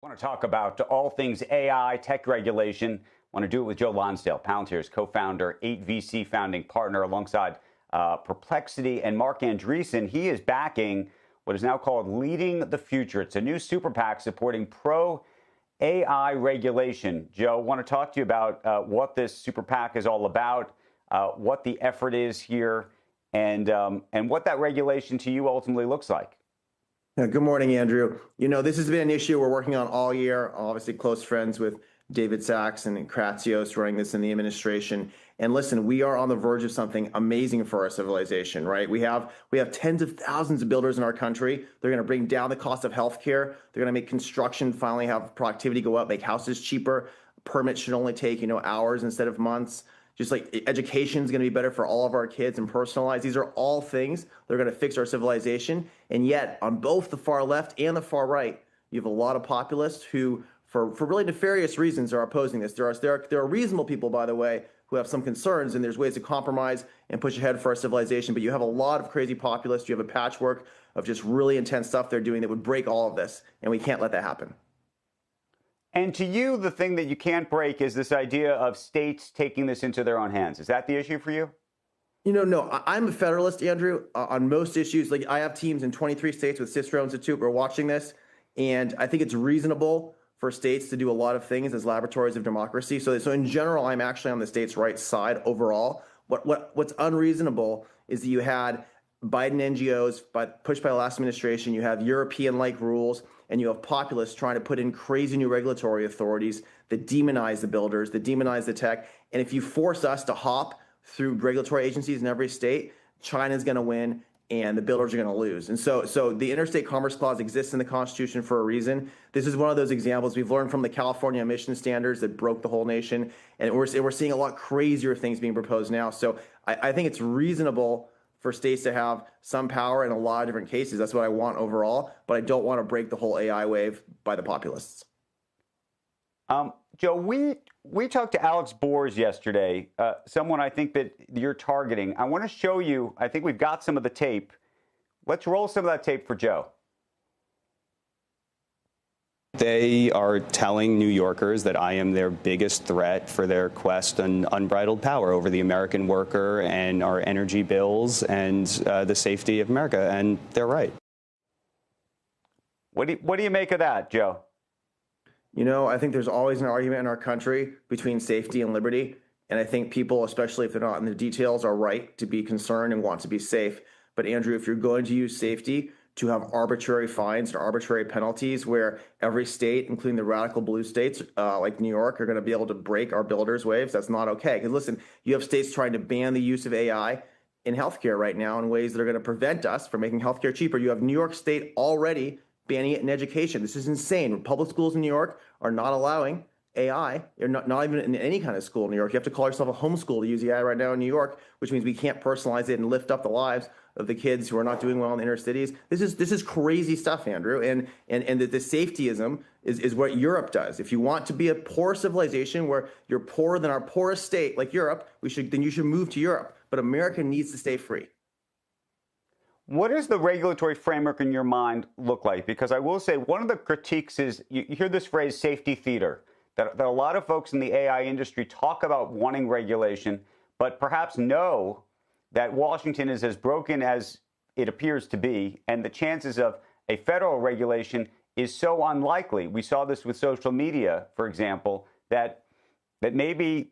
Want to talk about all things AI, tech regulation. Want to do it with Joe Lonsdale, Palantir's co-founder, 8VC founding partner, alongside Perplexity, and Mark Andreessen. He is backing what is now called Leading the Future. It's a new super PAC supporting pro-AI regulation. Joe, want to talk to you about what this super PAC is all about, what the effort is here, and what that regulation to you ultimately looks like. Good morning, Andrew. You know, this has been an issue we're working on all year. Obviously, close friends with David Sachs and Kratsios running this in the administration. And listen, we are on the verge of something amazing for our civilization, right? We have tens of thousands of builders in our country. They're going to bring down the cost of healthcare. They're going to make construction finally have productivity go up, make houses cheaper. Permits should only take, hours instead of months. Just like education is going to be better for all of our kids and personalized. These are all things that are going to fix our civilization. And yet, on both the far left and the far right, you have a lot of populists who, for really nefarious reasons, are opposing this. There are reasonable people, by the way, who have some concerns, and there's ways to compromise and push ahead for our civilization. But you have a lot of crazy populists. You have a patchwork of just really intense stuff they're doing that would break all of this, and we can't let that happen. And to you, the thing that you can't break is this idea of states taking this into their own hands. Is that the issue for you? No, I'm a federalist, Andrew, on most issues. Like, I have teams in 23 states with Cicero Institute. We're watching this, and I think it's reasonable for states to do a lot of things as laboratories of democracy. So in general, I'm actually on the states' right side overall. What's unreasonable is that you had Biden NGOs, pushed by the last administration. You have European-like rules, and you have populists trying to put in crazy new regulatory authorities that demonize the builders, that demonize the tech. And if you force us to hop through regulatory agencies in every state, China's going to win and the builders are going to lose. And so the Interstate Commerce Clause exists in the Constitution for a reason. This is one of those examples we've learned from the California emission standards that broke the whole nation. And we're seeing a lot crazier things being proposed now. So I think it's reasonable for states to have some power in a lot of different cases. That's what I want overall, but I don't want to break the whole AI wave by the populists. Joe, we talked to Alex Bors yesterday, someone I think that you're targeting. I want to show you, I think we've got some of the tape. Let's roll some of that tape for Joe. They are telling New Yorkers that I am their biggest threat for their quest on unbridled power over the American worker and our energy bills and the safety of America. And they're right. What do you make of that, Joe? I think there's always an argument in our country between safety and liberty. And I think people, especially if they're not in the details, are right to be concerned and want to be safe. But Andrew, if you're going to use safety to have arbitrary fines and arbitrary penalties where every state, including the radical blue states like New York, are going to be able to break our builders' waves, that's not okay. Because listen, you have states trying to ban the use of AI in healthcare right now in ways that are going to prevent us from making healthcare cheaper. You have New York State already banning it in education. This is insane. Public schools in New York are not allowing AI. You're not even in any kind of school in New York. You have to call yourself a homeschool to use AI right now in New York, which means we can't personalize it and lift up the lives of the kids who are not doing well in the inner cities. This is crazy stuff, Andrew. And the safetyism is what Europe does. If you want to be a poor civilization where you're poorer than our poorest state, like Europe, then you should move to Europe. But America needs to stay free. What does the regulatory framework in your mind look like? Because I will say one of the critiques is you hear this phrase safety theater, that a lot of folks in the AI industry talk about wanting regulation, but perhaps know that Washington is as broken as it appears to be, and the chances of a federal regulation is so unlikely. We saw this with social media, for example, that maybe,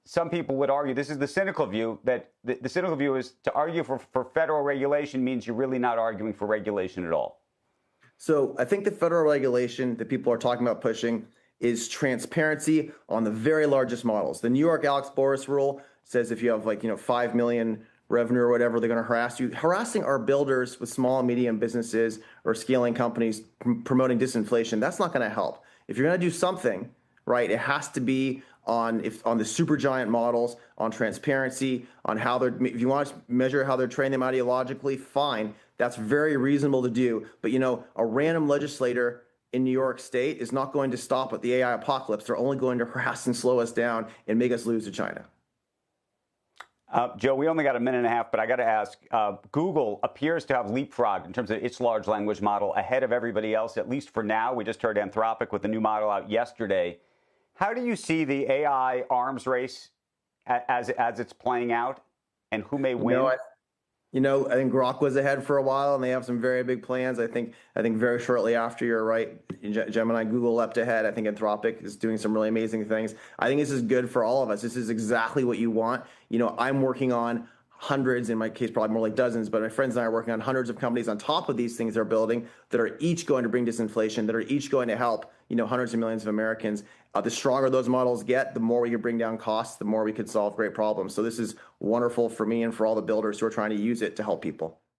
some people would argue, this is the cynical view, that the cynical view is to argue for federal regulation means you're really not arguing for regulation at all. So I think the federal regulation that people are talking about pushing is transparency on the very largest models. The New York Alex Bors rule says if you have 5 million revenue or whatever, they're going to harass you. Harassing our builders with small and medium businesses or scaling companies promoting disinflation, that's not going to help. If you're going to do something, right, it has to be on the supergiant models, on transparency, on how they're, if you want to measure how they're training them ideologically, fine. That's very reasonable to do. But, a random legislator in New York State is not going to stop at the AI apocalypse. They're only going to harass and slow us down and make us lose to China. Joe, we only got a minute and a half, but I got to ask, Google appears to have leapfrogged in terms of its large language model ahead of everybody else, at least for now. We just heard Anthropic with the new model out yesterday. How do you see the AI arms race as it's playing out, and who may win? I think Grok was ahead for a while, and they have some very big plans. I think very shortly after, you're right, Gemini, Google leapt ahead. I think Anthropic is doing some really amazing things. I think this is good for all of us. This is exactly what you want. I'm working on hundreds, in my case, probably more like dozens, but my friends and I are working on hundreds of companies on top of these things they're building that are each going to bring disinflation, that are each going to help, hundreds of millions of Americans. The stronger those models get, the more we can bring down costs, the more we could solve great problems. So this is wonderful for me and for all the builders who are trying to use it to help people.